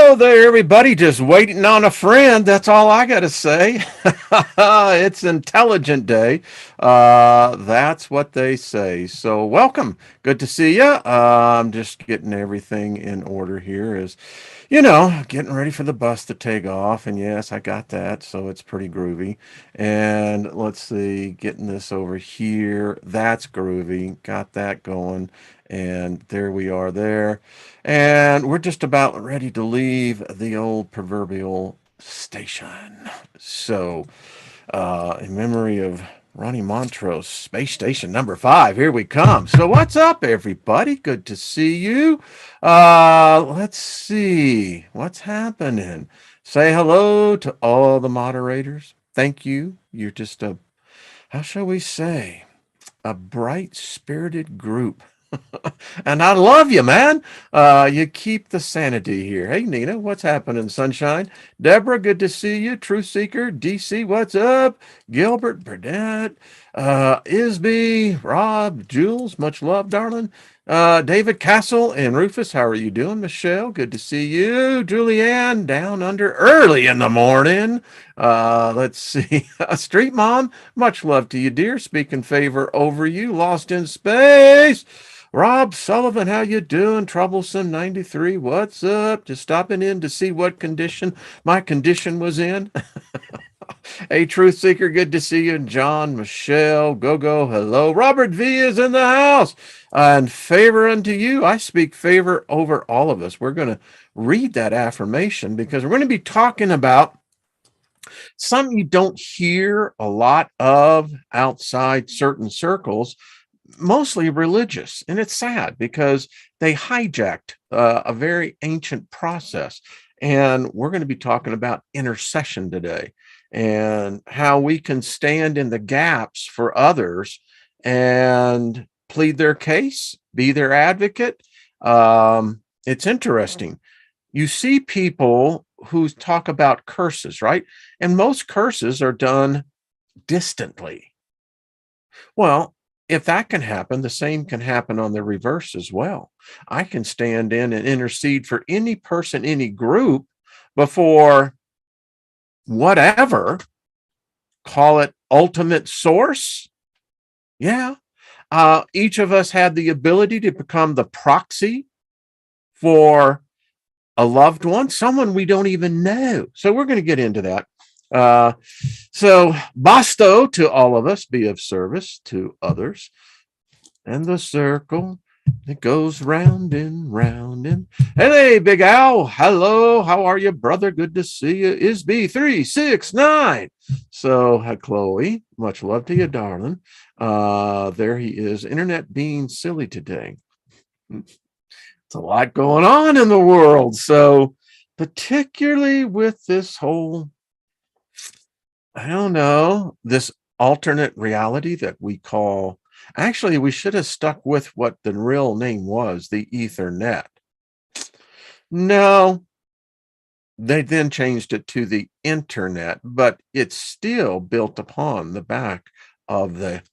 Hello there, everybody. Just waiting on a friend. That's all I got to say. It's Intelligent Day. That's what they say. So, welcome. Good to see you. I'm just getting everything in order here. Getting ready for the bus to take off. And yes, I got that. So, it's pretty groovy. And let's see, getting this over here. That's groovy. Got that going. And there we are there. And we're just about ready to leave the old proverbial station. So, in memory of Ronnie Montrose, Space Station number 5, here we come. So, what's up, everybody? Good to see you. Let's see what's happening. Say hello to all the moderators. Thank you. You're just how shall we say, a bright spirited group. And I love you, man. You keep the sanity here. Hey, Nina, what's happening, sunshine? Deborah, good to see you. Truth Seeker, DC, what's up? Gilbert, Burnett, Isby, Rob, Jules, much love, darling. David Castle and Rufus, how are you doing? Michelle, good to see you. Julianne, down under early in the morning. Let's see. Street Mom, much love to you, dear. Speak in favor over you. Lost in space. Rob Sullivan, how you doing? Troublesome 93, what's up? Just stopping in to see what condition my condition was in. Hey, Truth Seeker, good to see you. John, Michelle, Go, hello. Robert V is in the house. And favor unto you. I speak favor over all of us. We're going to read that affirmation because we're going to be talking about something you don't hear a lot of outside certain circles, mostly religious. And it's sad because they hijacked a very ancient process. And we're going to be talking about intercession today and how we can stand in the gaps for others and plead their case, be their advocate. It's interesting. You see people who talk about curses, right? And most curses are done distantly. Well, if that can happen, the same can happen on the reverse as well. I can stand in and intercede for any person, any group before whatever, call it ultimate source. Yeah. Each of us had the ability to become the proxy for a loved one, someone we don't even know. So we're going to get into that. So basto to all of us, be of service to others. And the circle, it goes round and round and hey, Big Al, hello, how are you, brother? Good to see you. Isby 369. So hi, Chloe, much love to you, darling. There he is. Internet being silly today. It's a lot going on in the world. So particularly with this whole, I don't know, this alternate reality that we call, actually, we should have stuck with what the real name was, the Ethernet. No, they then changed it to the internet, but it's still built upon the back of the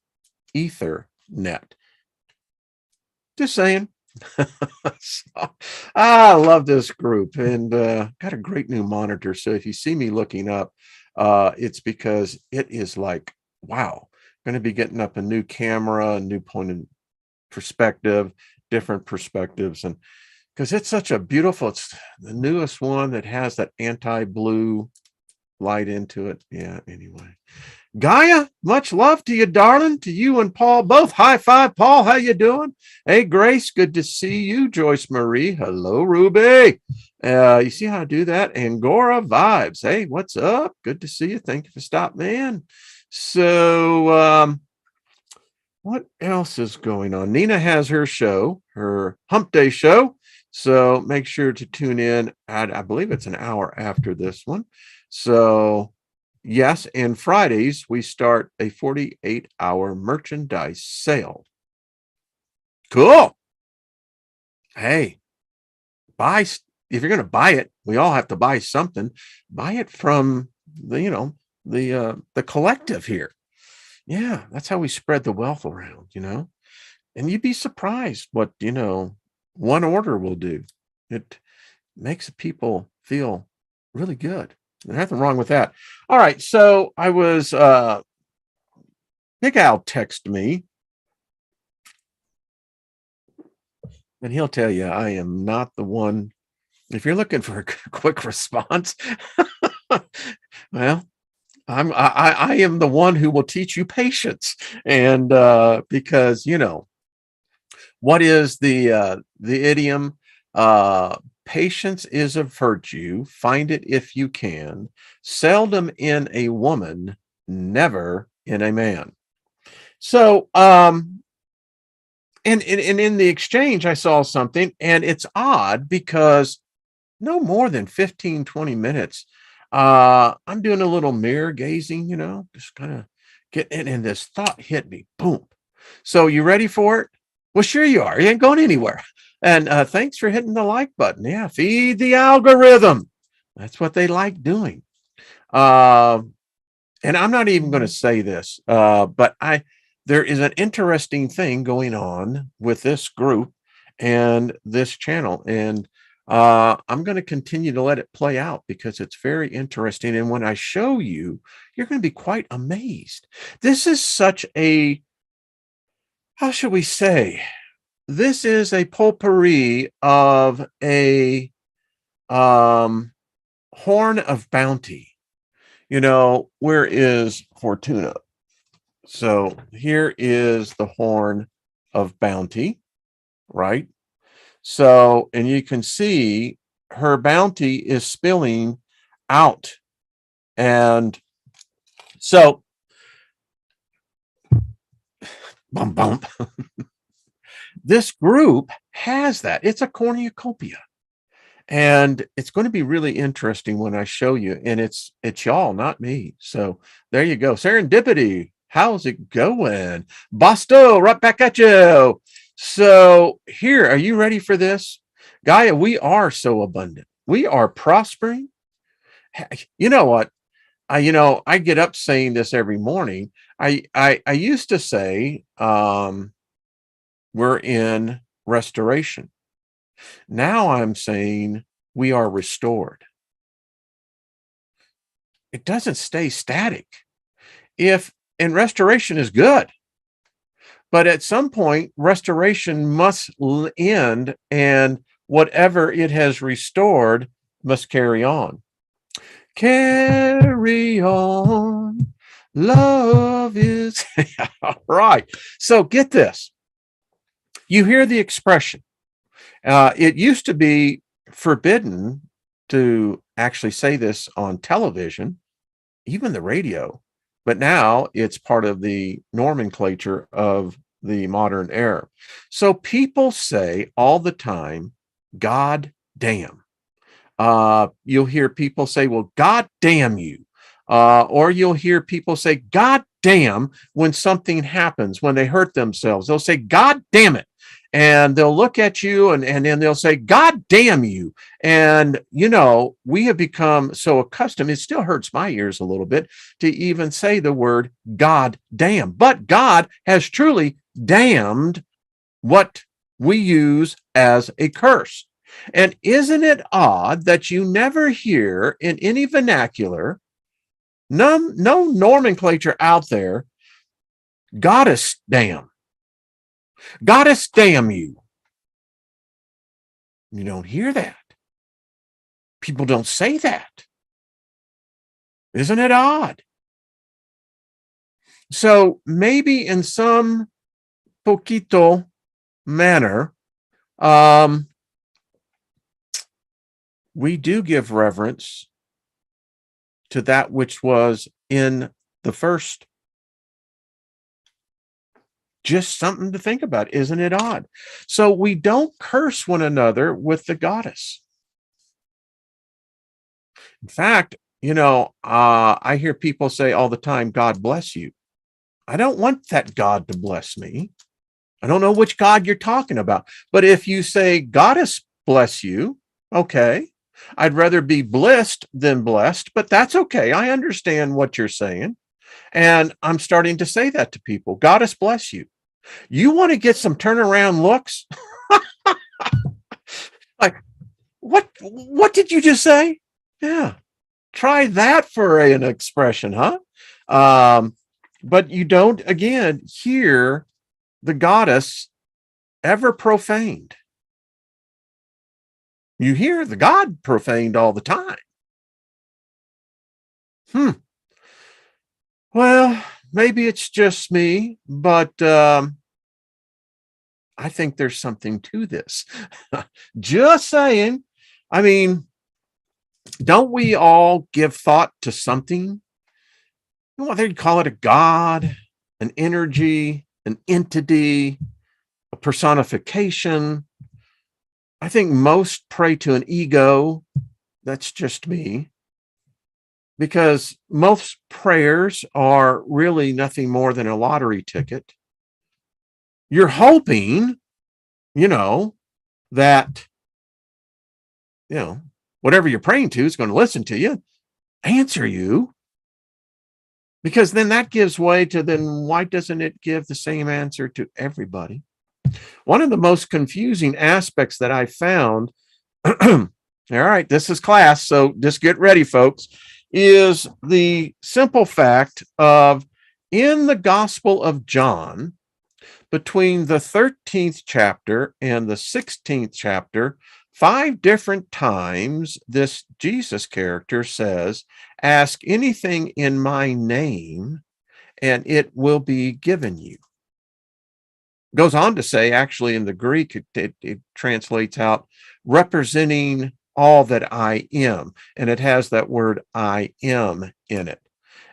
Ethernet. Just saying. So, I love this group and got a great new monitor. So if you see me looking up, it's because it is like, wow, going to be getting up a new camera, a new point of perspective, different perspectives. And because it's such a beautiful, it's the newest one that has that anti-blue light into it. Yeah, anyway. Gaia, much love to you, darling, to you and Paul both. High five, Paul. How you doing? Hey, Grace, good to see you. Joyce Marie, hello, Ruby. You see how I do that? Angora Vibes. Hey, what's up? Good to see you. Thank you for stopping in. So, what else is going on? Nina has her show, her Hump Day show. So make sure to tune in at, I believe it's an hour after this one. So yes, and Fridays we start a 48-hour merchandise sale. Cool. Hey, buy, if you're going to buy it, we all have to buy something. Buy it from the collective here. Yeah, that's how we spread the wealth around, and you'd be surprised what, one order will do. It makes people feel really good. There's nothing wrong with that. All right. So I was, Big Al text me, and he'll tell you I am not the one. If you're looking for a quick response, well, I am the one who will teach you patience. And because what is the idiom? Patience is a virtue. Find it if you can. Seldom in a woman, never in a man. So, and in the exchange, I saw something, and it's odd because no more than 15, 20 minutes, I'm doing a little mirror gazing, just kind of getting, and this thought hit me. Boom. So you ready for it? Well, sure you are. You ain't going anywhere. And thanks for hitting the like button. Yeah, feed the algorithm. That's what they like doing. And I'm not even going to say this, but there is an interesting thing going on with this group and this channel. And I'm going to continue to let it play out because it's very interesting. And when I show you, you're going to be quite amazed. This is such a, how should we say? This is a potpourri of a horn of bounty. Where is Fortuna? So here is the horn of bounty, right? So, and you can see her bounty is spilling out. And so, bum, bum. This group has that. It's a cornucopia. And it's going to be really interesting when I show you. And it's y'all, not me. So there you go. Serendipity. How's it going? Bosto, right back at you. So here, are you ready for this? Gaia, we are so abundant. We are prospering. You know what? I get up saying this every morning. I used to say we're in restoration. Now I'm saying we are restored. It doesn't stay static. And restoration is good, but at some point, restoration must end, and whatever it has restored must carry on. Carry on. Love is all right. So get this. You hear the expression. It used to be forbidden to actually say this on television, even the radio, but now it's part of the nomenclature of the modern era. So people say all the time, God damn. You'll hear people say, well, God damn you. Or you'll hear people say, God damn, when something happens, when they hurt themselves. They'll say, God damn it. And they'll look at you and then they'll say, God damn you. And, we have become so accustomed, it still hurts my ears a little bit to even say the word God damn. But God has truly damned what we use as a curse. And isn't it odd that you never hear in any vernacular, no nomenclature out there, goddess damn. Goddess damn you. You don't hear that. People don't say that. Isn't it odd? So maybe in some poquito manner, we do give reverence to that which was in the first. Just something to think about. Isn't it odd? So we don't curse one another with the goddess. In fact, I hear people say all the time, God bless you. I don't want that God to bless me. I don't know which God you're talking about. But if you say goddess bless you, okay. I'd rather be blessed than blessed, but that's okay. I understand what you're saying. And I'm starting to say that to people. Goddess bless you. You want to get some turnaround looks? Like, what What did you just say? Yeah. Try that for an expression, huh? But you don't, again, hear the goddess ever profaned. You hear the God profaned all the time. Well, maybe it's just me, but I think there's something to this. Just saying. I mean, don't we all give thought to something? You know what they'd call it, a god, an energy, an entity, a personification. I think most pray to an ego. That's just me. Because most prayers are really nothing more than a lottery ticket. You're hoping, that, whatever you're praying to is going to listen to you, answer you. Because then that gives way to, then why doesn't it give the same answer to everybody? One of the most confusing aspects that I found, all right, this is class, so just get ready, folks, is the simple fact of, in the Gospel of John, between the 13th chapter and the 16th chapter, 5 different times this Jesus character says, ask anything in my name and it will be given you. Goes on to say, actually in the Greek, it translates out representing all that I am. And it has that word I am in it.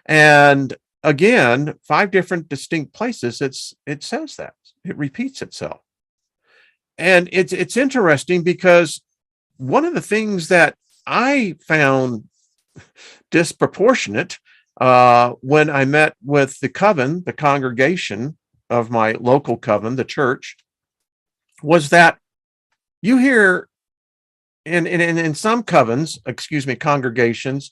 And again, 5 different distinct places, it says that. It repeats itself. And it's interesting because one of the things that I found disproportionate when I met with the coven, the congregation of my local coven, the church, was that you hear in some covens, congregations,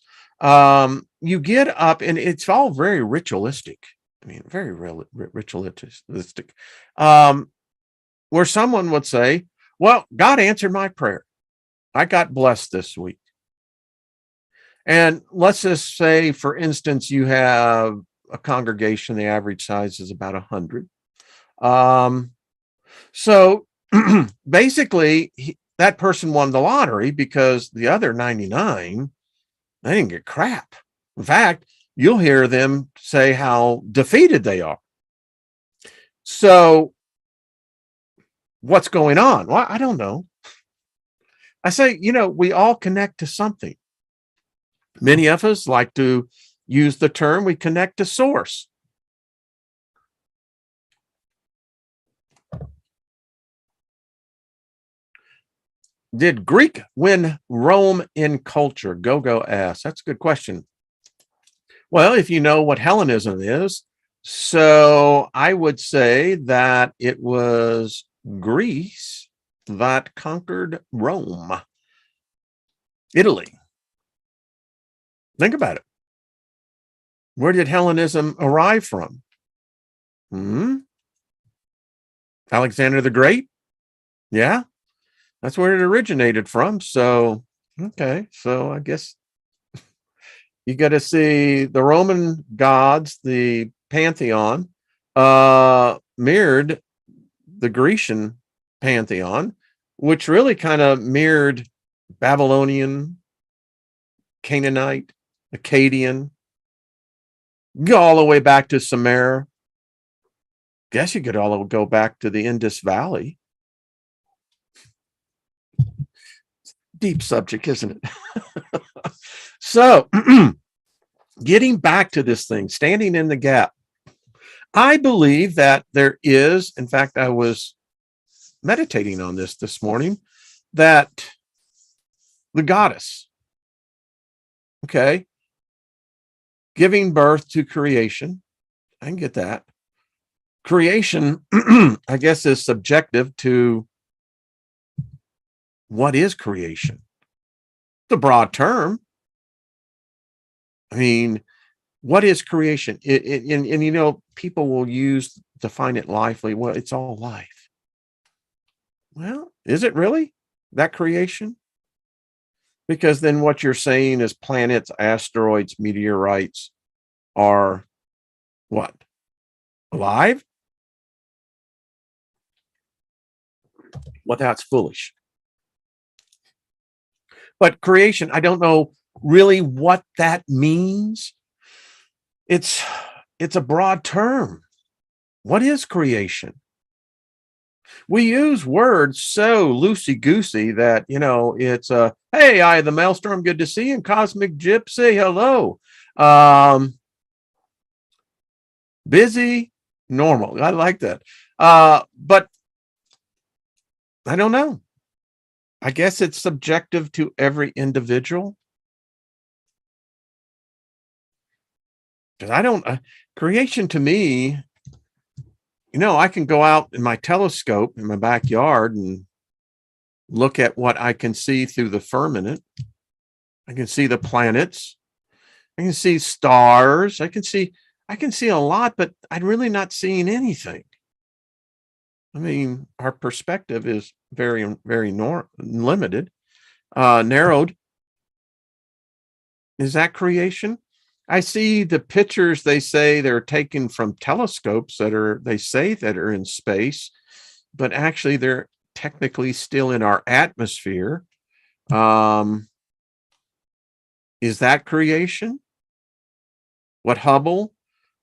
you get up and it's all very ritualistic. I mean, very ritualistic. Where someone would say, well, God answered my prayer. I got blessed this week. And let's just say, for instance, you have a congregation, the average size is about 100. So basically, that person won the lottery because the other 99, they didn't get crap. In fact, you'll hear them say how defeated they are. So what's going on? Well, I don't know. I say, we all connect to something. Many of us like to use the term, we connect to source. Did Greek win Rome in culture? Go asks. That's a good question. Well, if you know what Hellenism is, so I would say that it was Greece that conquered Rome. Italy. Think about it. Where did Hellenism arrive from? Alexander the Great? Yeah, that's where it originated from. So, okay. So I guess you got to see the Roman gods, the pantheon, mirrored the Grecian pantheon, which really kind of mirrored Babylonian, Canaanite, Akkadian, go all the way back to Sumer. Guess you could all go back to the Indus Valley. Deep subject, isn't it? So, getting back to this thing, standing in the gap, I believe that there is, in fact, I was meditating on this morning, that the goddess, okay, giving birth to creation, I can get that. Creation, I guess, is subjective to what is creation. It's a broad term. I mean, what is creation? And people will define it lively. Well, it's all life. Well, is it really that creation? Because then what you're saying is planets, asteroids, meteorites are what? Alive? Well, that's foolish. But creation, I don't know really what that means. It's a broad term. What is creation? We use words so loosey-goosey that, it's hey, I, the Maelstrom, good to see you, and Cosmic Gypsy, hello. Busy, normal. I like that. But I don't know. I guess it's subjective to every individual. Because I don't, creation to me, I can go out in my telescope in my backyard and look at what I can see through the firmament. I can see the planets. I can see stars. I can see a lot, but I'm really not seeing anything. I mean, our perspective is very, very limited, narrowed. Is that creation? I see the pictures they say they're taken from telescopes they say that are in space, but actually they're technically still in our atmosphere. Is that creation? What Hubble,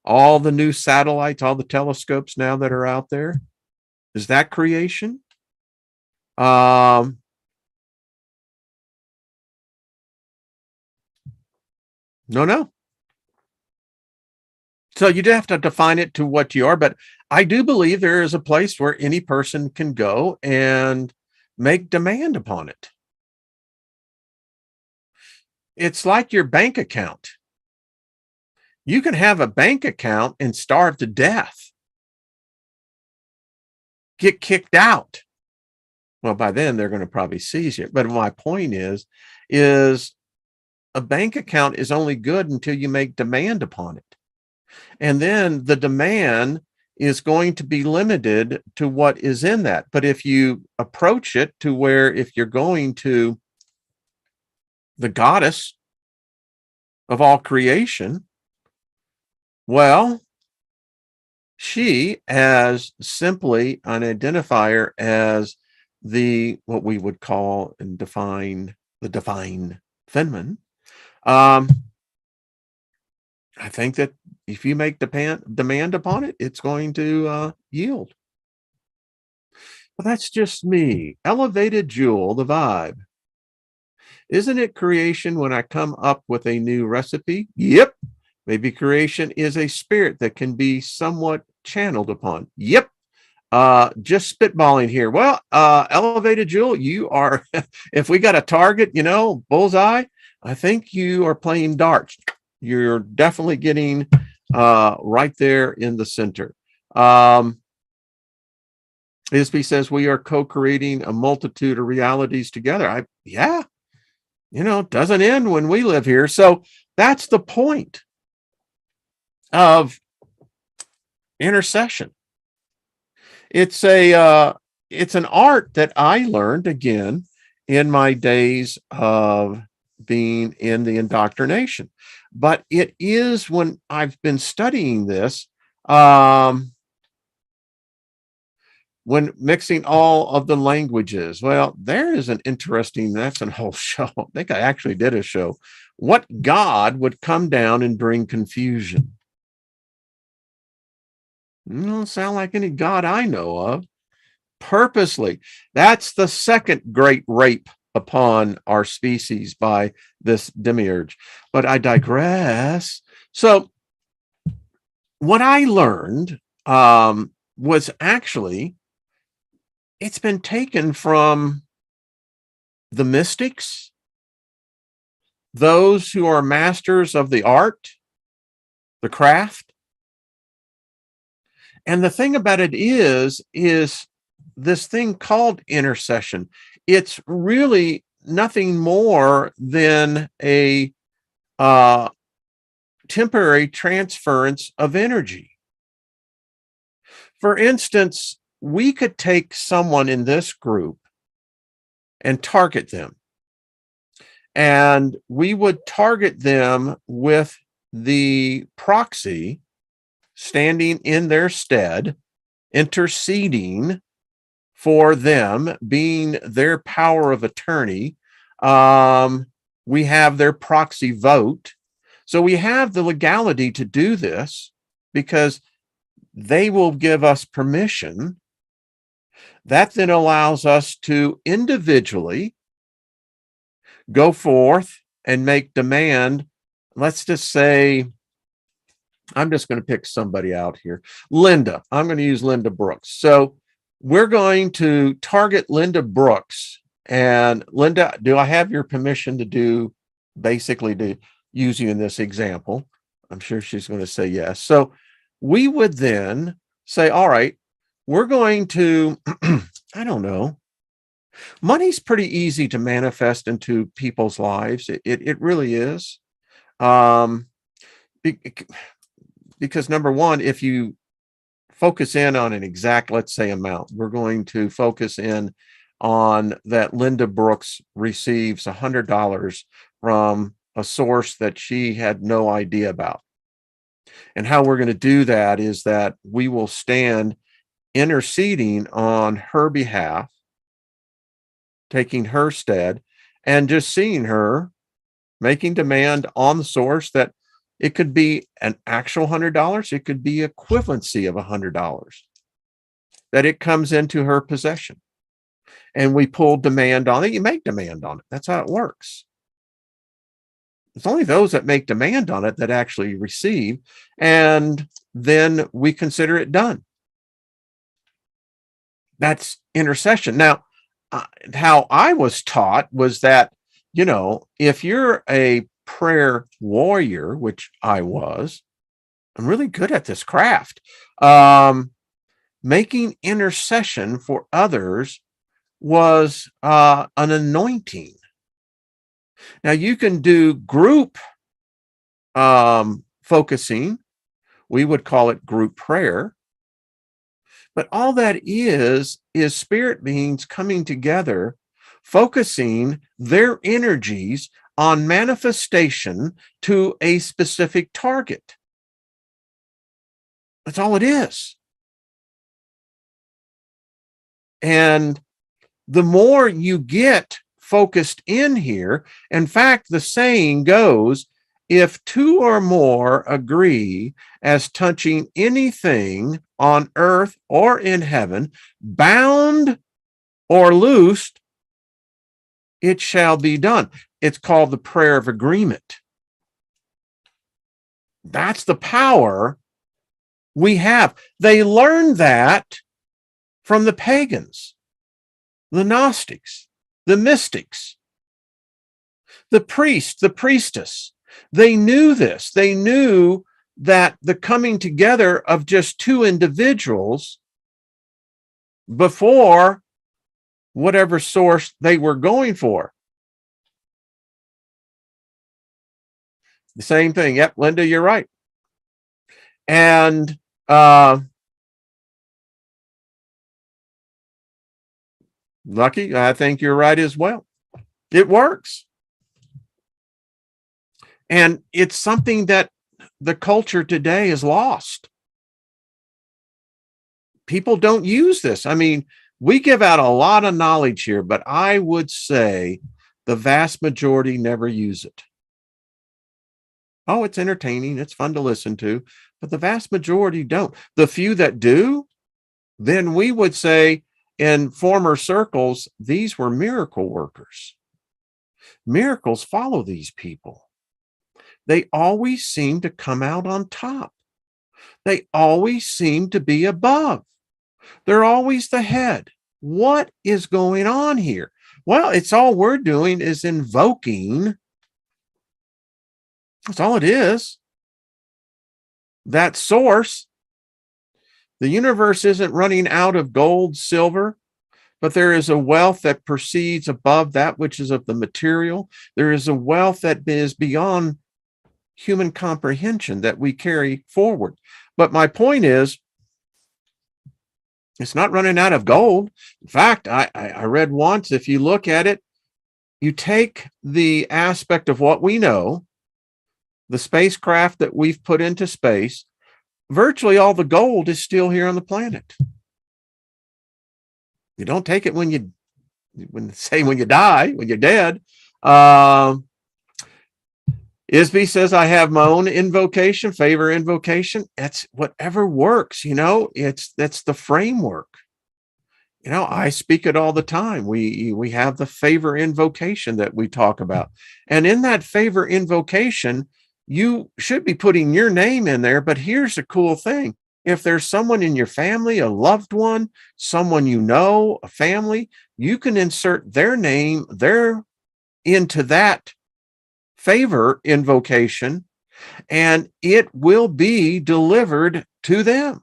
all the new satellites, all the telescopes now that are out there, is that creation? No. So you'd have to define it to what you are, but I do believe there is a place where any person can go and make demand upon it. It's like your bank account. You can have a bank account and starve to death, get kicked out. Well, by then they're going to probably seize you. But my point is a bank account is only good until you make demand upon it. And then the demand is going to be limited to what is in that. But if you approach it to where if you're going to the goddess of all creation, well, she as simply an identifier as what we would call and define the divine feminine. I think that if you make demand upon it, it's going to yield. But that's just me. Elevated Jewel, the vibe. Isn't it creation when I come up with a new recipe? Yep. Maybe creation is a spirit that can be somewhat channeled upon. Yep. Just spitballing here. Well, Elevated Jewel, you are, if we got a target, bullseye, I think you are playing darts. You're definitely getting right there in the center. Isby says we are co-creating a multitude of realities together. Doesn't end when we live here. So that's the point of intercession. It's an art that I learned again in my days of being in the indoctrination. But it is when I've been studying this, when mixing all of the languages. Well, there is that's a whole show. I think I actually did a show. What God would come down and bring confusion? Don't sound like any God I know of. Purposely. That's the second great rape upon our species by this demiurge. But I digress. So what I learned was actually, it's been taken from the mystics, those who are masters of the art, the craft. And the thing about it is this thing called intercession. It's really nothing more than a temporary transference of energy. For instance, we could take someone in this group and target them. And we would target them with the proxy standing in their stead, interceding for them, being their power of attorney. We have their proxy vote. So we have the legality to do this because they will give us permission. That then allows us to individually go forth and make demand. Let's just say, I'm just going to pick somebody out here. Linda. I'm going to use Linda Brooks. So we're going to target Linda Brooks. And Linda, do I have your permission to do basically to use you in this example? I'm sure she's going to say yes. So we would then say, all right, we're going to, I don't know, money's pretty easy to manifest into people's lives. It really is. Because number one, if you focus in on an exact, let's say, amount, we're going to focus in on that Linda Brooks receives $100 from a source that she had no idea about. And how we're going to do that is that we will stand interceding on her behalf, taking her stead, and just seeing her making demand on the source that it could be an actual $100. It could be equivalency of $100 that it comes into her possession. And we pull demand on it. You make demand on it. That's how it works. It's only those that make demand on it that actually receive. And then we consider it done. That's intercession. Now, how I was taught was that, you know, if you're a prayer warrior, which I was, I'm really good at this craft. Making intercession for others was an anointing. Now you can do group focusing. We would call it group prayer. But all that is spirit beings coming together, focusing their energies on manifestation to a specific target. That's all it is. And the more you get focused in here, in fact, the saying goes, if two or more agree as touching anything on earth or in heaven, bound or loosed, it shall be done. It's called the prayer of agreement. That's the power we have. They learned that from the pagans, the Gnostics, the mystics, the priest, the priestess. They knew this. They knew that the coming together of just two individuals before whatever source they were going for. The same thing. Yep, Linda, you're right. And Lucky, I think you're right as well. It works. And it's something that the culture today is lost. People don't use this. I mean, we give out a lot of knowledge here, but I would say the vast majority never use it. Oh, it's entertaining. It's fun to listen to, but the vast majority don't. The few that do, then we would say in former circles, these were miracle workers. Miracles follow these people. They always seem to come out on top. They always seem to be above. They're always the head. What is going on here? Well, it's all we're doing is invoking. That's all it is. That source. The universe isn't running out of gold, silver, but there is a wealth that proceeds above that which is of the material. There is a wealth that is beyond human comprehension that we carry forward. But my point is, it's not running out of gold. In fact, I read once, if you look at it, you take the aspect of what we know, the spacecraft that we've put into space, virtually all the gold is still here on the planet. You don't take it when you die, when you're dead. Isby says, I have my own invocation, favor invocation. That's whatever works, that's the framework. I speak it all the time. We have the favor invocation that we talk about. And in that favor invocation, you should be putting your name in there. But here's the cool thing. If there's someone in your family, a loved one, someone a family, you can insert their name into that favor invocation, and it will be delivered to them.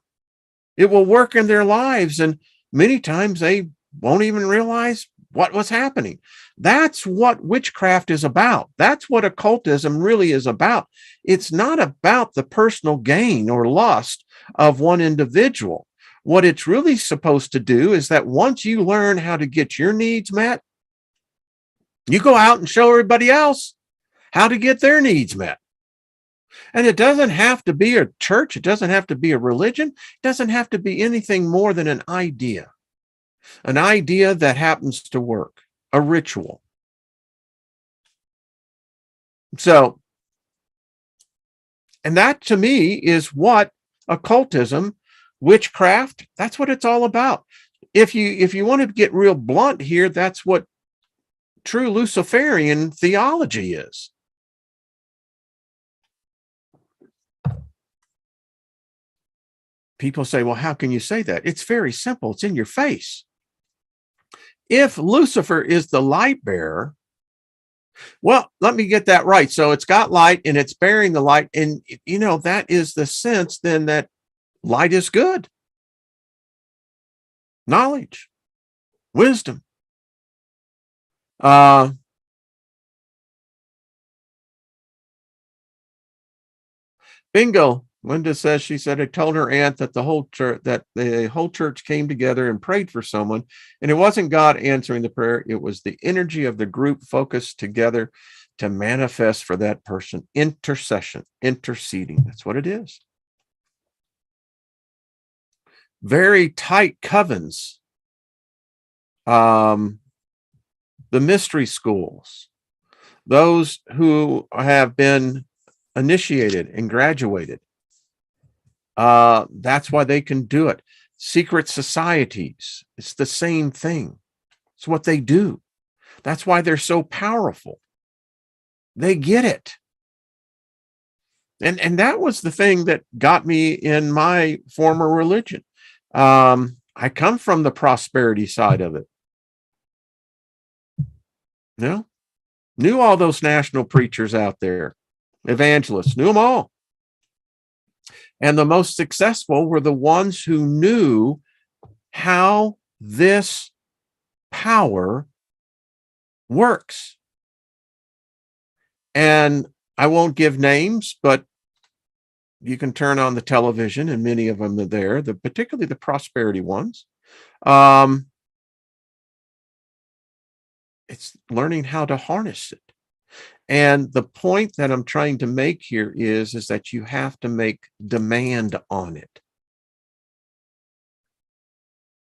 It will work in their lives, and many times they won't even realize what was happening. That's what witchcraft is about. That's what occultism really is about. It's not about the personal gain or lust of one individual. What it's really supposed to do is that once you learn how to get your needs met, you go out and show everybody else how to get their needs met. And it doesn't have to be a church. It doesn't have to be a religion. It doesn't have to be anything more than an idea that happens to work, a ritual. So, and that to me is what occultism, witchcraft, that's what it's all about. If you want to get real blunt here, that's what true Luciferian theology is. People say, well, how can you say that? It's very simple. It's in your face. If Lucifer is the light bearer, well, let me get that right. So it's got light and it's bearing the light. And, that is the sense then that light is good. Knowledge, wisdom. Bingo. Linda says, she said, I told her aunt that the whole church came together and prayed for someone, and it wasn't God answering the prayer. It was the energy of the group focused together to manifest for that person. Intercession, interceding. That's what it is. Very tight covens. The mystery schools, those who have been initiated and graduated. That's why they can do it. Secret societies, it's the same thing. It's what they do. That's why they're so powerful. They get it. And that was the thing that got me in my former religion. I come from the prosperity side of it. Knew all those national preachers out there, evangelists, knew them all. And the most successful were the ones who knew how this power works. And I won't give names, but you can turn on the television and many of them are there, particularly the prosperity ones. It's learning how to harness it. And the point that I'm trying to make here is that you have to make demand on it.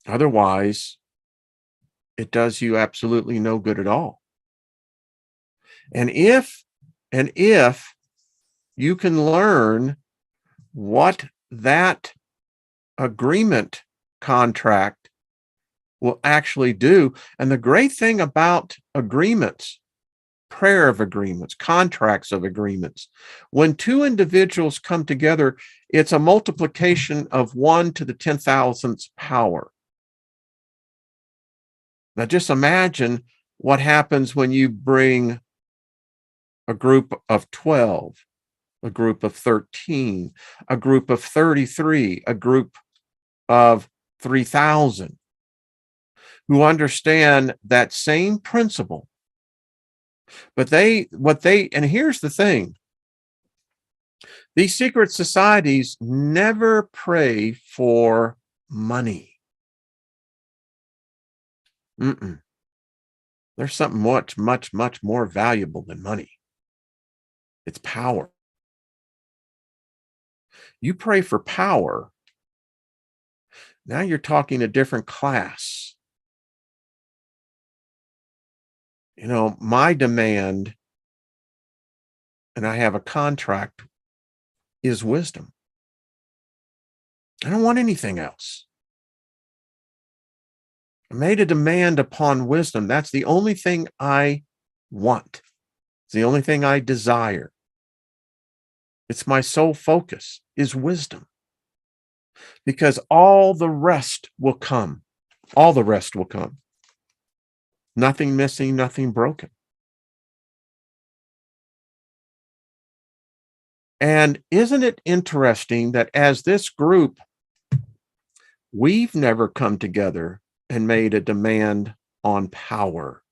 Otherwise, it does you absolutely no good at all. And if you can learn what that agreement contract will actually do, and the great thing about agreements, prayer of agreements, contracts of agreements, when two individuals come together, it's a multiplication of 1 to the 10,000th power. Now just imagine what happens when you bring a group of 12, a group of 13, a group of 33, a group of 3,000 who understand that same principle. But and here's the thing, these secret societies never pray for money. There's something much, much, much more valuable than money. It's power. You pray for power, now you're talking a different class. My demand, and I have a contract, is wisdom. I don't want anything else. I made a demand upon wisdom. That's the only thing I want. It's the only thing I desire. It's my sole focus is wisdom. Because all the rest will come. All the rest will come. Nothing missing, nothing broken. And isn't it interesting that as this group, we've never come together and made a demand on power.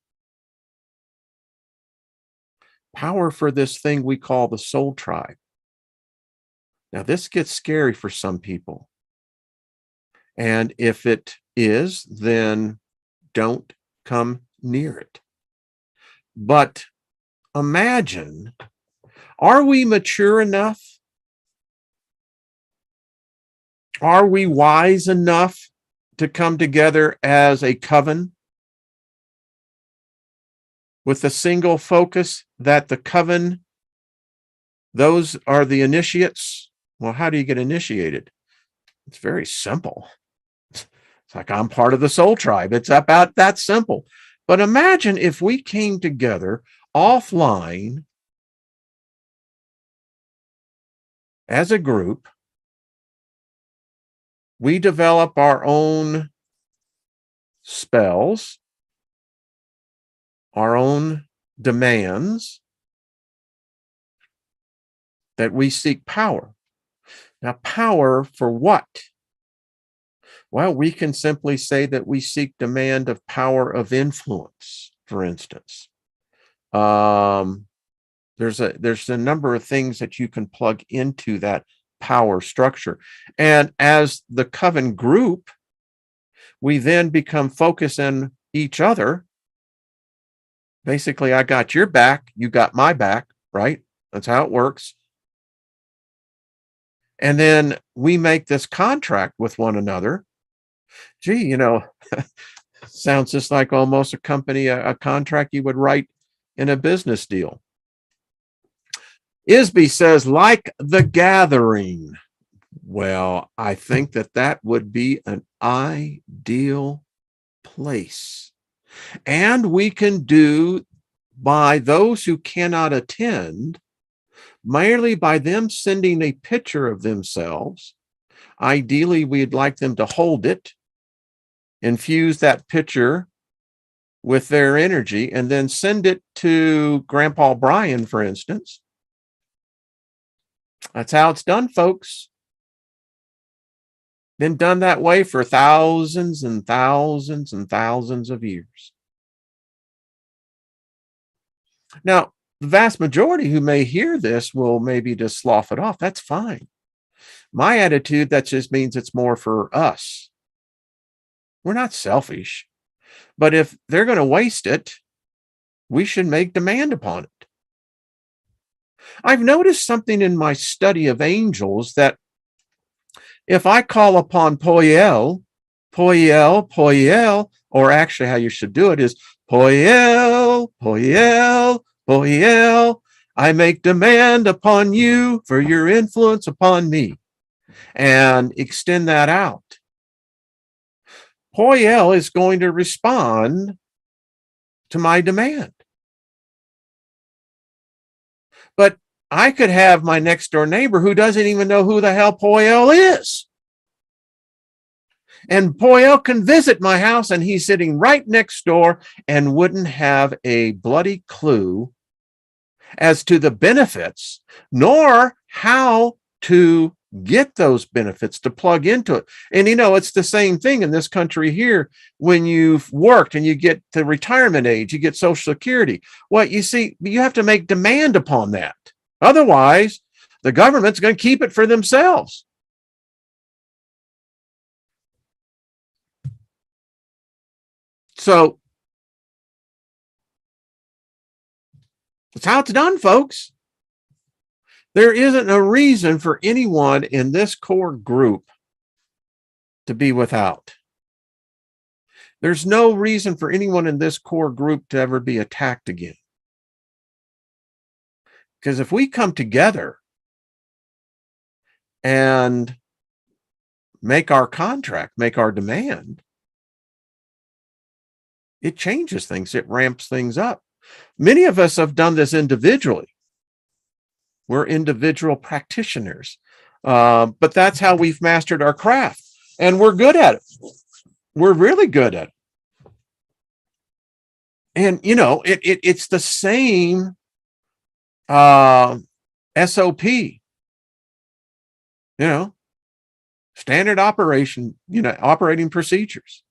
Power for this thing we call the soul tribe. Now, this gets scary for some people. And if it is, then don't come near it. But imagine, are we mature enough? Are we wise enough to come together as a coven with a single focus that the coven, those are the initiates? Well, how do you get initiated? It's very simple. It's like I'm part of the soul tribe. It's about that simple. But imagine if we came together offline as a group, we develop our own spells, our own demands, that we seek power. Now, power for what? Well, we can simply say that we seek demand of power of influence, for instance. There's a number of things that you can plug into that power structure. And as the coven group, we then become focused on each other. Basically, I got your back, you got my back, right? That's how it works. And then we make this contract with one another. Gee, sounds just like almost a contract you would write in a business deal. Isby says, like the gathering. Well, I think that would be an ideal place. And we can do by those who cannot attend, merely by them sending a picture of themselves. Ideally, we'd like them to hold it, infuse that picture with their energy, and then send it to Grandpa Brian, for instance. That's how it's done, folks. Been done that way for thousands and thousands and thousands of years. Now, the vast majority who may hear this will maybe just slough it off. That's fine. My attitude, that just means it's more for us. We're not selfish. But if they're going to waste it, we should make demand upon it. I've noticed something in my study of angels that if I call upon Poiel, Poiel, Poiel, or actually how you should do it is Poiel, Poiel, Poiel, I make demand upon you for your influence upon me, and extend that out. Poiel is going to respond to my demand. But I could have my next door neighbor who doesn't even know who the hell Poiel is. And Poiel can visit my house and he's sitting right next door and wouldn't have a bloody clue as to the benefits, nor how to get those benefits to plug into it. And it's the same thing in this country here. When you've worked and you get to retirement age, you get Social Security. Well, you see, you have to make demand upon that. Otherwise, the government's going to keep it for themselves. So That's how it's done, folks. There isn't a reason for anyone in this core group to be without. There's no reason for anyone in this core group to ever be attacked again. Because if we come together and make our contract, make our demand, it changes things. It ramps things up. Many of us have done this individually. We're individual practitioners. But that's how we've mastered our craft. And we're good at it. We're really good at it. And, you know, it's the same SOP, you know, standard operation, you know, operating procedures.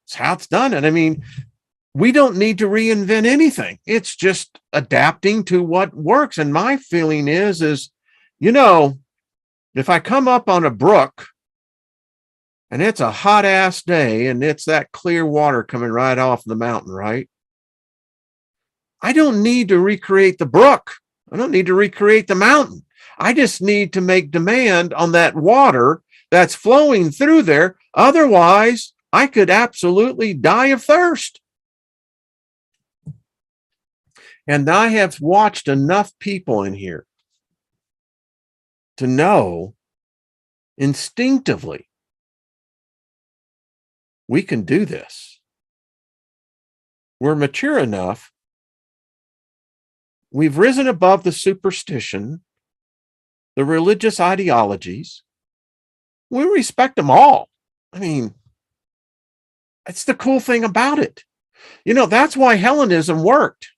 It's how it's done. And I mean, we don't need to reinvent anything. It's just adapting to what works. And my feeling is, you know, if I come up on a brook and it's a hot ass day and it's that clear water coming right off the mountain, right? I don't need to recreate the brook. I don't need to recreate the mountain. I just need to make demand on that water that's flowing through there. Otherwise, I could absolutely die of thirst. And I have watched enough people in here to know instinctively we can do this. We're mature enough. We've risen above the superstition, the religious ideologies. We respect them all. I mean, it's the cool thing about it. You know, that's why Hellenism worked.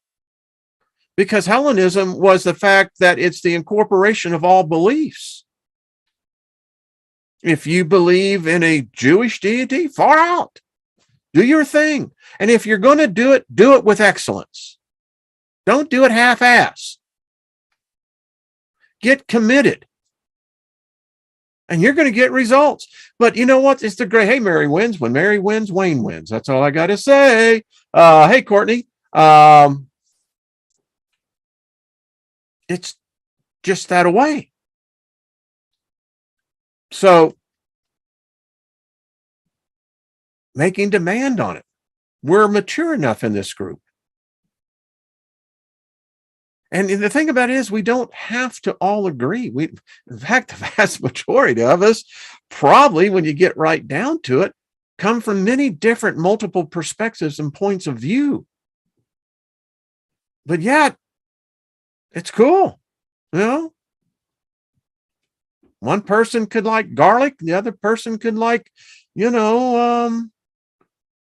Because Hellenism was the fact that it's the incorporation of all beliefs. If you believe in a Jewish deity, far out. Do your thing. And if you're going to do it with excellence. Don't do it half-ass. Get committed. And you're going to get results. But you know what? It's the great, hey, Mary wins. When Mary wins, Wayne wins. That's all I got to say. Hey, Courtney. It's just that way. So, making demand on it. We're mature enough in this group. And the thing about it is we don't have to all agree. In fact, the vast majority of us probably, when you get right down to it, come from many different multiple perspectives and points of view. But yet, it's cool, you know? One person could like garlic, the other person could like, you know,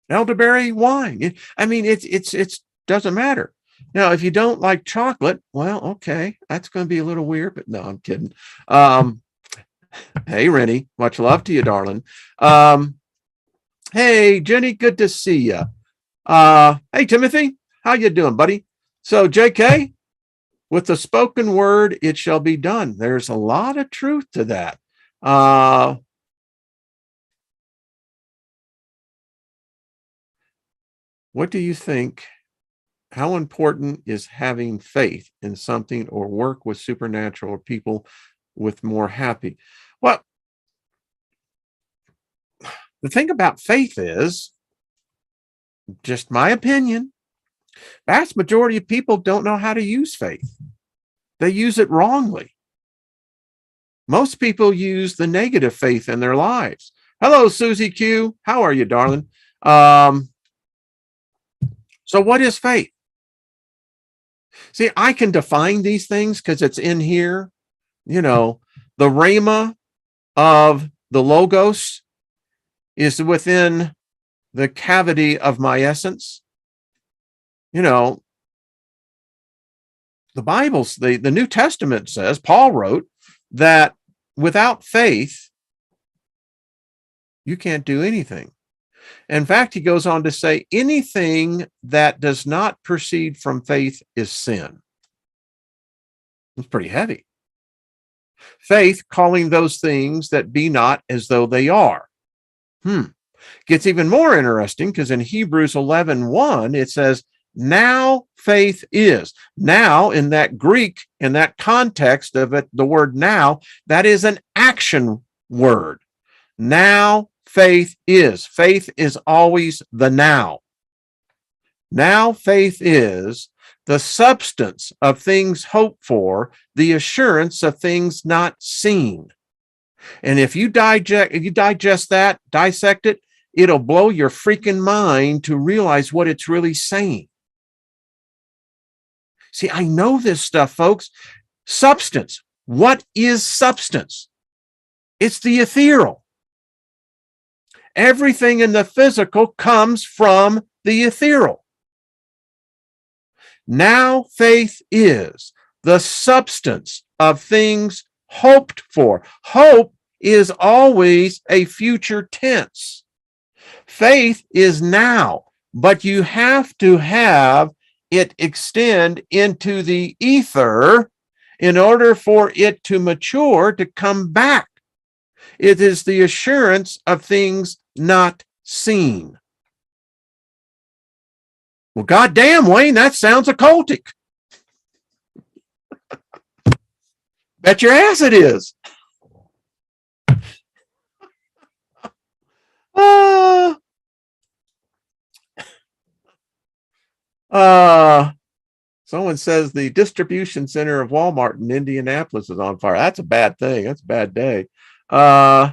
elderberry wine. I mean, it's doesn't matter. Now, if you don't like chocolate, well, okay, that's going to be a little weird, but no, I'm kidding. Hey, Rennie, much love to you, darling. Hey, Jenny, good to see you. Hey, Timothy, how you doing, buddy? So, JK, with the spoken word, it shall be done. There's a lot of truth to that. What do you think? How important is having faith in something or work with supernatural or people with more happy? Well, the thing about faith is, just my opinion, vast majority of people don't know how to use faith. They use it wrongly. Most people use the negative faith in their lives. Hello, Susie Q. How are you, darling? So what is faith? See, I can define these things because it's in here. You know, the rhema of the logos is within the cavity of my essence. You know, the Bible's, the New Testament says, Paul wrote that without faith, you can't do anything. In fact, he goes on to say, anything that does not proceed from faith is sin. It's pretty heavy. Faith calling those things that be not as though they are. Gets even more interesting because in Hebrews 11:1, it says, Now faith is. Now, in that Greek, in that context of it, the word now, that is an action word. Now faith is. Faith is always the now. Now faith is the substance of things hoped for, the assurance of things not seen. And if you digest that, dissect it, it'll blow your freaking mind to realize what it's really saying. See, I know this stuff, folks. Substance. What is substance? It's the ethereal. Everything in the physical comes from the ethereal. Now faith is the substance of things hoped for. Hope is always a future tense. Faith is now, but you have to have it extend into the ether in order for it to mature, to come back. It is the assurance of things not seen. Well, goddamn, Wayne, that sounds occultic. Bet your ass it is. Someone says the distribution center of Walmart in Indianapolis is on fire. That's a bad thing. That's a bad day. Yeah.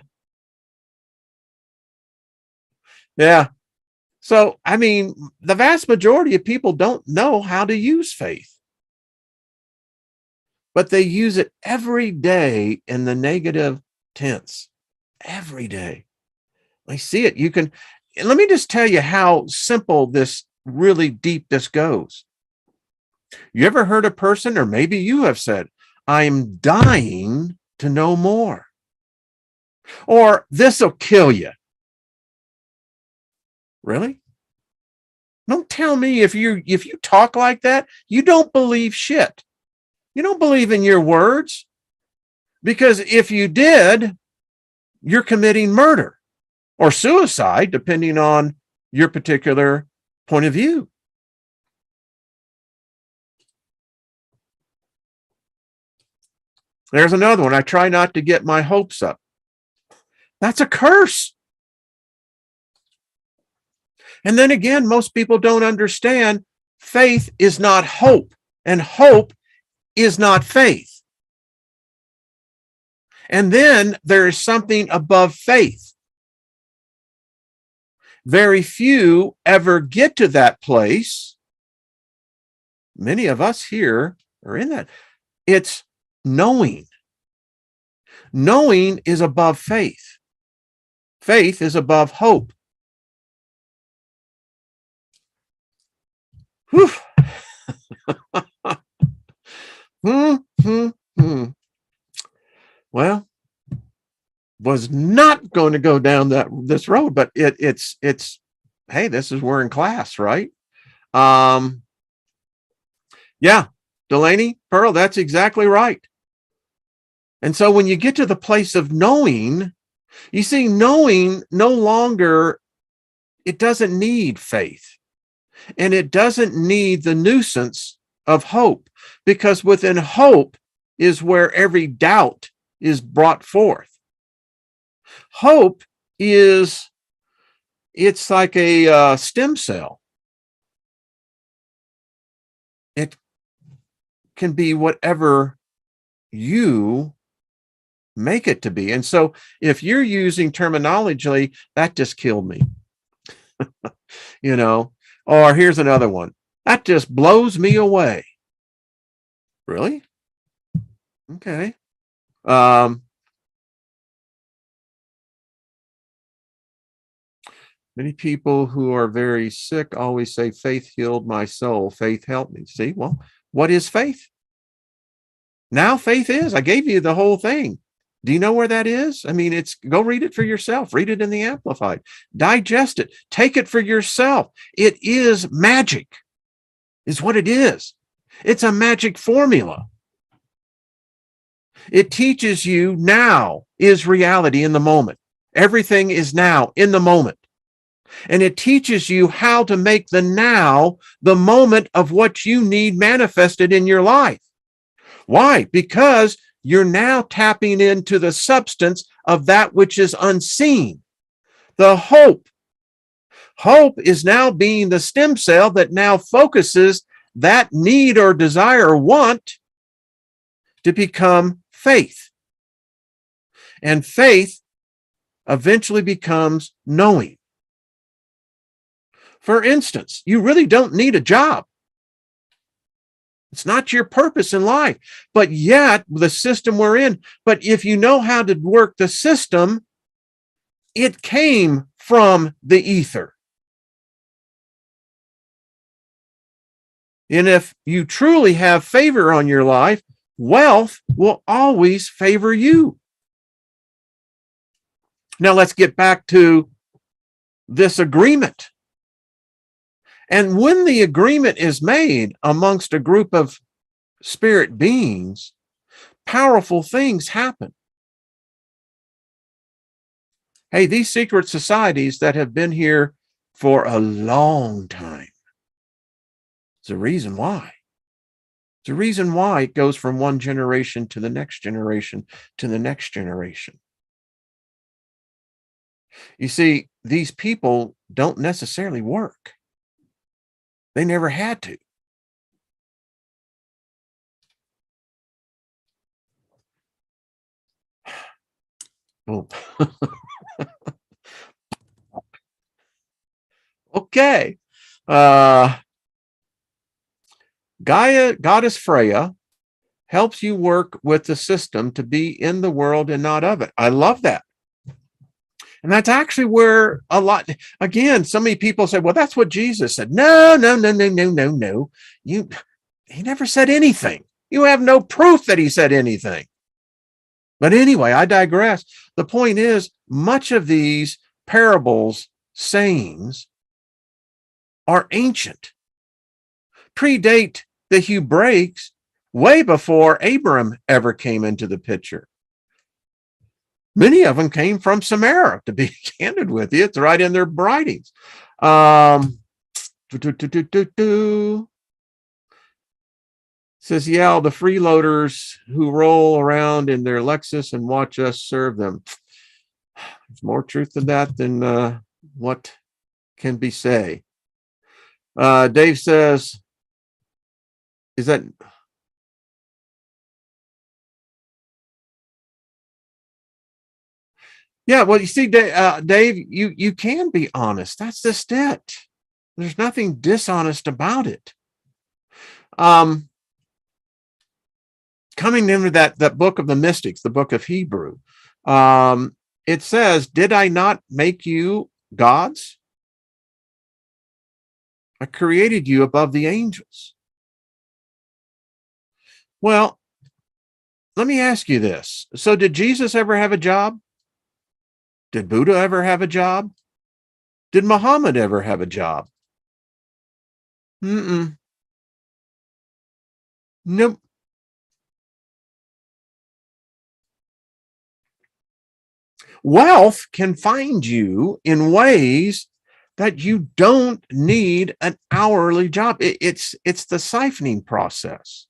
So, I mean, the vast majority of people don't know how to use faith, but they use it every day in the negative tense. Every day. I see it. You can, let me just tell you how simple this, really deep this goes. You ever heard a person, or maybe you have said, I'm dying to know more, or this will kill you. Really? Don't tell me if you talk like that, you don't believe shit. You don't believe in your words, because if you did, you're committing murder or suicide, depending on your particular point of view. There's another one. I try not to get my hopes up. That's a curse. And then again, most people don't understand faith is not hope, and hope is not faith. And then there is something above faith. Very few ever get to that place. Many of us here are in that. It's knowing. Knowing is above faith. Faith is above hope. Whew. Well, was not going to go down this road, but it's hey, this is, we're in class, right? Yeah, Delaney, Pearl, that's exactly right. And so when you get to the place of knowing, you see, knowing no longer, it doesn't need faith, and it doesn't need the nuisance of hope, because within hope is where every doubt is brought forth. Hope is, it's like a stem cell. It can be whatever you make it to be. And so if you're using terminology, that just killed me. You know, or here's another one. That just blows me away. Really? Okay. Many people who are very sick always say, faith healed my soul. Faith helped me. See, well, what is faith? Now faith is, I gave you the whole thing. Do you know where that is? I mean, it's, go read it for yourself. Read it in the Amplified. Digest it. Take it for yourself. It is magic, is what it is. It's a magic formula. It teaches you now is reality in the moment. Everything is now in the moment. And it teaches you how to make the now the moment of what you need manifested in your life. Why? Because you're now tapping into the substance of that which is unseen. The hope. Hope is now being the stem cell that now focuses that need or desire or want to become faith. And faith eventually becomes knowing. For instance, you really don't need a job. It's not your purpose in life, but yet the system we're in. But if you know how to work the system, it came from the ether. And if you truly have favor on your life, wealth will always favor you. Now let's get back to this agreement. And when the agreement is made amongst a group of spirit beings, powerful things happen. Hey, these secret societies that have been here for a long time, there's a reason why. There's a reason why it goes from one generation to the next generation to the next generation. You see, these people don't necessarily work. They never had to. Oh. Okay. Gaia, goddess Freya, helps you work with the system to be in the world and not of it. I love that. And that's actually where a lot, again, so many people say, well, that's what Jesus said. No. He never said anything. You have no proof that he said anything. But anyway, I digress. The point is, much of these parables, sayings, are ancient, predate the Hebraics way before Abram ever came into the picture. Many of them came from Samaria, to be candid with you. It's right in their writings. Says, yeah, the freeloaders who roll around in their Lexus and watch us serve them. There's more truth to that than what can be said. Dave says, is that... Yeah, well, you see, Dave, you can be honest. That's just it. There's nothing dishonest about it. Coming into that book of the mystics, the book of Hebrew, it says, did I not make you gods? I created you above the angels. Well, let me ask you this. So did Jesus ever have a job? Did Buddha ever have a job? Did Muhammad ever have a job? Nope. Wealth can find you in ways that you don't need an hourly job. It's the siphoning process.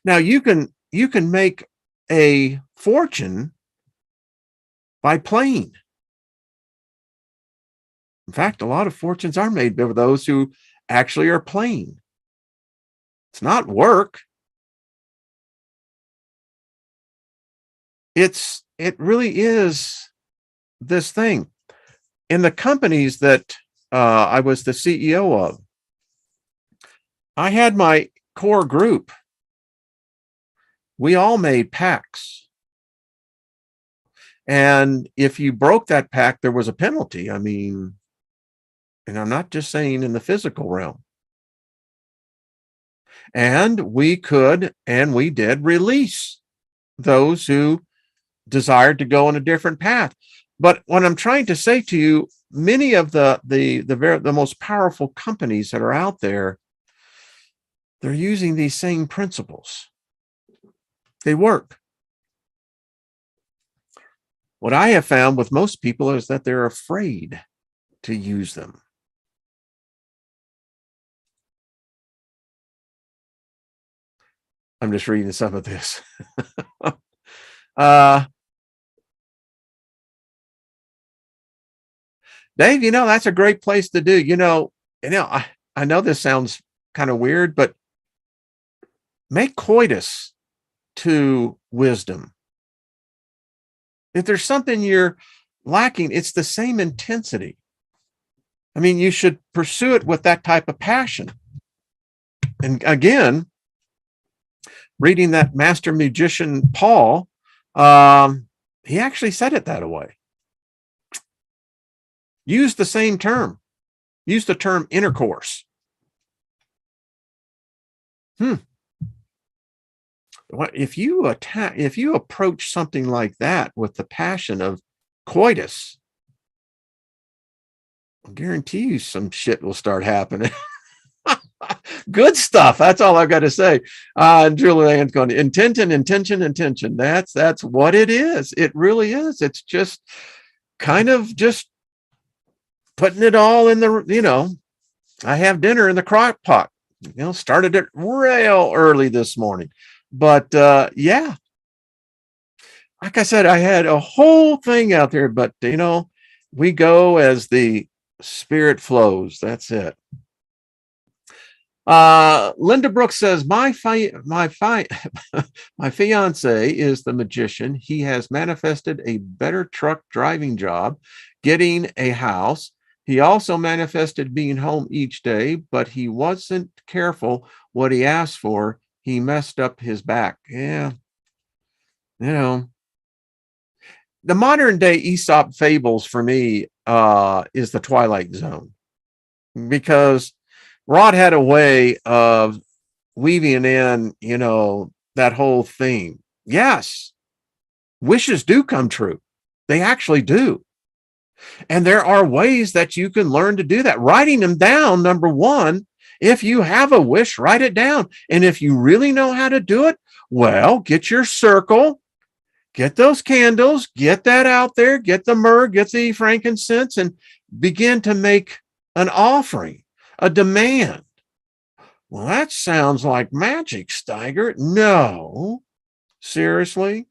Now you can make a fortune by playing. In fact, a lot of fortunes are made by those who actually are playing. It's not work. It really is this thing. In the companies that I was the CEO of, I had my core group. We all made pacts. And if you broke that pact, there was a penalty. I mean, and I'm not just saying in the physical realm. And we could, and we did, release those who desired to go on a different path. But what I'm trying to say to you, many of the most powerful companies that are out there, they're using these same principles. They work. What I have found with most people is that they're afraid to use them. I'm just reading some of this. uh, Dave, that's a great place to do. I know this sounds kind of weird, but make coitus to wisdom. If there's something you're lacking, it's the same intensity. I mean, you should pursue it with that type of passion. And again, reading that master magician, Paul, he actually said it that way. Use the same term. Use the term intercourse. If you approach something like that with the passion of coitus, I guarantee you some shit will start happening. Good stuff. That's all I've got to say. Julianne's going, intention. That's what it is. It really is. It's just kind of just putting it all in the, I have dinner in the crock pot. Started it real early this morning. But yeah, like I said, I had a whole thing out there, but we go as the spirit flows. That's it. Linda Brooks says, my fiance is the magician. He has manifested a better truck driving job, getting a house. He also manifested being home each day, but he wasn't careful what he asked for. He messed up his back. Yeah. The modern day Aesop fables for me is the Twilight Zone, because Rod had a way of weaving in, that whole theme. Yes, wishes do come true. They actually do. And there are ways that you can learn to do that. Writing them down, number one. If you have a wish, write it down. And if you really know how to do it, well, get your circle, get those candles, get that out there, get the myrrh, get the frankincense, and begin to make an offering, a demand. Well, that sounds like magic, Steiger. No, seriously.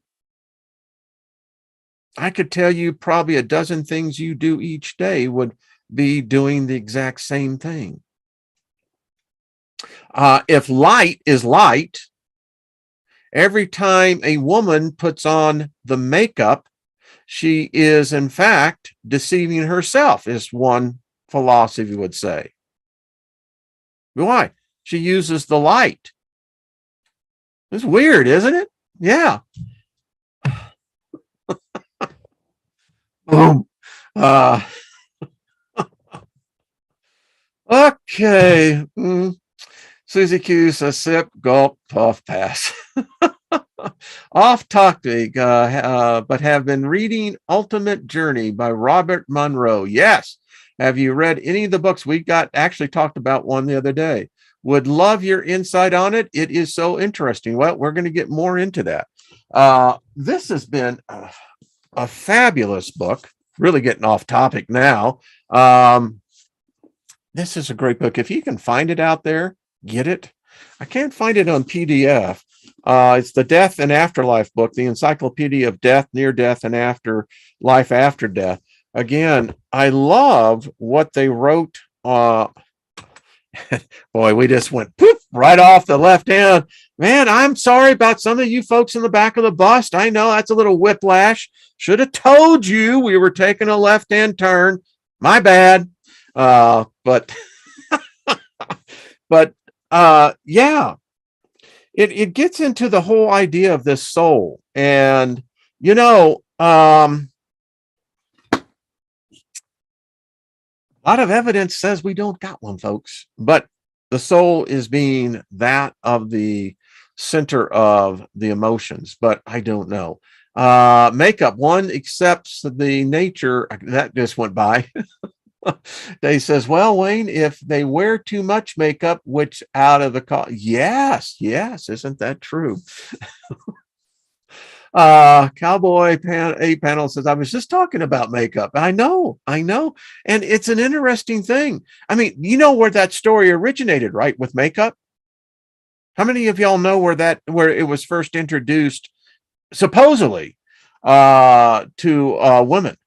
I could tell you probably a dozen things you do each day would be doing the exact same thing. If light is light, every time a woman puts on the makeup, she is in fact deceiving herself, is one philosophy would say. Why? She uses the light. It's weird, isn't it? Yeah. Boom. Okay. Susie Q says sip, gulp, puff, pass. Off topic, but have been reading Ultimate Journey by Robert Monroe. Yes. Have you read any of the books? We actually talked about one the other day. Would love your insight on it. It is so interesting. Well, we're going to get more into that. This has been a fabulous book. Really getting off topic now. This is a great book. If you can find it out there, get it. I can't find it on PDF. It's the Death and Afterlife book, the Encyclopedia of Death, Near Death, and After Life After Death. Again, I love what they wrote. Boy, we just went poof right off the left hand. Man, I'm sorry about some of you folks in the back of the bus. I know that's a little whiplash. Should have told you we were taking a left-hand turn. My bad. But yeah, it gets into the whole idea of this soul. And, a lot of evidence says we don't got one, folks, but the soul is being that of the center of the emotions, but I don't know. Makeup, one accepts the nature that just went by. Dave says, well, Wayne, if they wear too much makeup, which out of the yes, isn't that true? Cowboy A panel says, I was just talking about makeup. I know. And it's an interesting thing. I mean, you know where that story originated, right? With makeup. How many of y'all know where it was first introduced, supposedly, to women?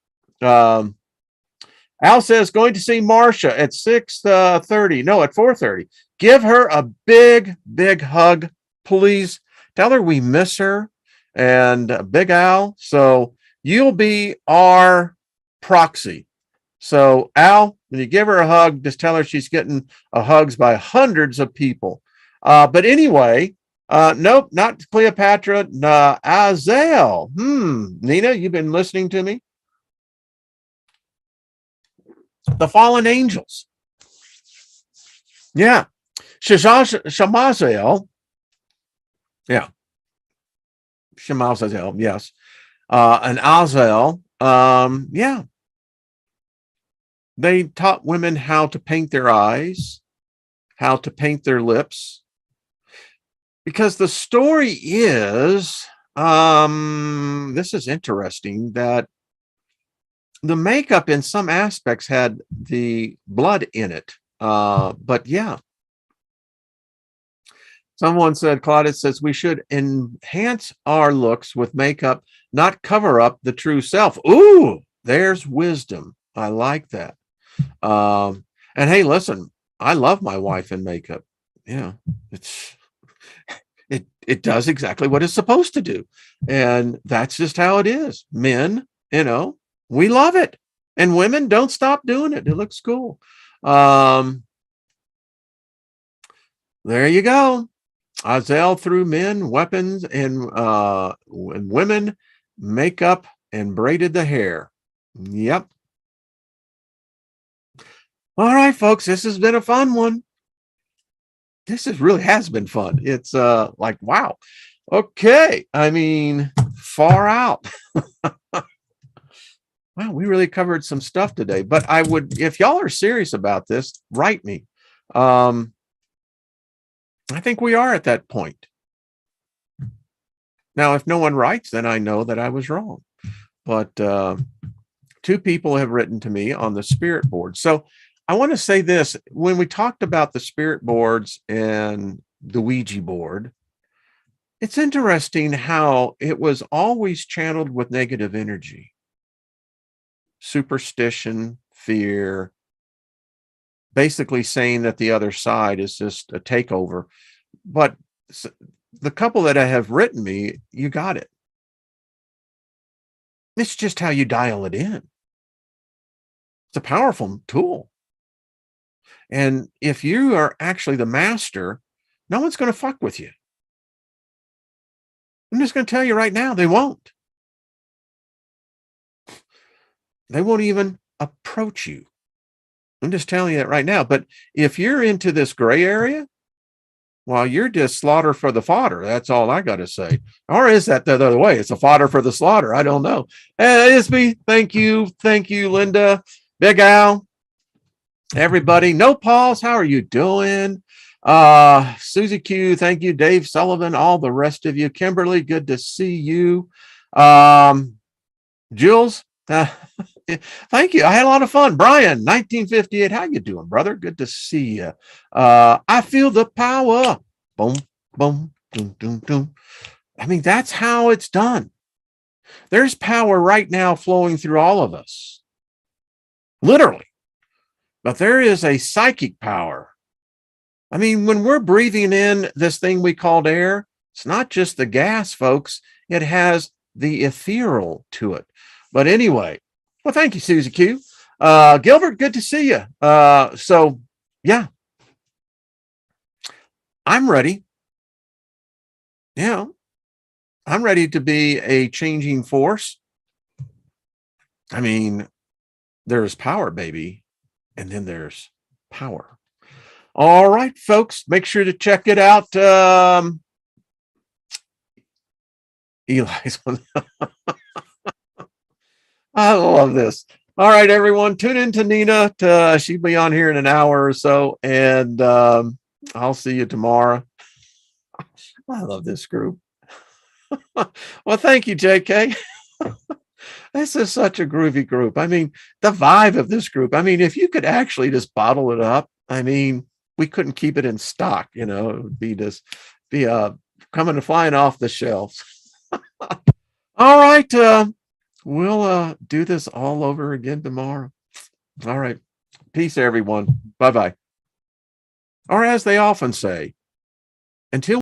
Al says, going to see Marcia at 6:30. No, at 4:30. Give her a big hug, please. Tell her we miss her. And Big Al, so you'll be our proxy. So Al, when you give her a hug, just tell her she's getting hugs by hundreds of people. But anyway, nope, not Cleopatra. Azael. Nina, you've been listening to me. The fallen angels. Yeah. Shamazael. Yeah. Shemazael, yes. And Azael, yeah. They taught women how to paint their eyes, how to paint their lips. Because the story is, this is interesting, that the makeup in some aspects had the blood in it. But yeah. Someone said, Claudia says, we should enhance our looks with makeup, not cover up the true self. Ooh, there's wisdom. I like that. And hey, listen, I love my wife in makeup. Yeah, it does exactly what it's supposed to do. And that's just how it is. Men, we love it. And women, don't stop doing it. It looks cool. There you go. Azael threw men, weapons, and women, makeup, and braided the hair. Yep. All right, folks, this has been a fun one. Really has been fun. It's like, wow. Okay. I mean, far out. Wow, we really covered some stuff today. But I would, if y'all are serious about this, write me. I think we are at that point. Now, if no one writes, then I know that I was wrong. But 2 people have written to me on the spirit board. So I want to say this. When we talked about the spirit boards and the Ouija board, it's interesting how it was always channeled with negative energy, superstition, fear, basically saying that the other side is just a takeover. But the couple that have written me, you got it. It's just how you dial it in. It's a powerful tool. And if you are actually the master, no one's going to fuck with you. I'm just going to tell you right now, they won't. They won't even approach you. I'm just telling you that right now. But if you're into this gray area, well, you're just slaughter for the fodder. That's all I got to say. Or is that the other way? It's a fodder for the slaughter. I don't know. Isby, thank you. Thank you, Linda. Big Al. Everybody. No pause. How are you doing? Susie Q, thank you. Dave Sullivan, all the rest of you. Kimberly, good to see you. Jules, thank you. I had a lot of fun. Brian, 1958. How you doing, brother? Good to see you. I feel the power. Boom, boom, doom, doom, doom. I mean, that's how it's done. There's power right now flowing through all of us. Literally. But there is a psychic power. I mean, when we're breathing in this thing we called air, it's not just the gas, folks. It has the ethereal to it. But anyway, well, thank you, Susie Q. Gilbert, good to see you. So, yeah, I'm ready. Yeah, I'm ready to be a changing force. I mean, there's power, baby, and then there's power. All right, folks, make sure to check it out. Eli's one. I love this. All right, everyone, tune in to Nina. She'll be on here in an hour or so, and I'll see you tomorrow. I love this group. Well, thank you, JK. This is such a groovy group. I mean, the vibe of this group. I mean, if you could actually just bottle it up, I mean, we couldn't keep it in stock. It would be just be coming and flying off the shelves. All right, we'll do this all over again tomorrow. All right, peace, everyone. Bye bye. Or as they often say, until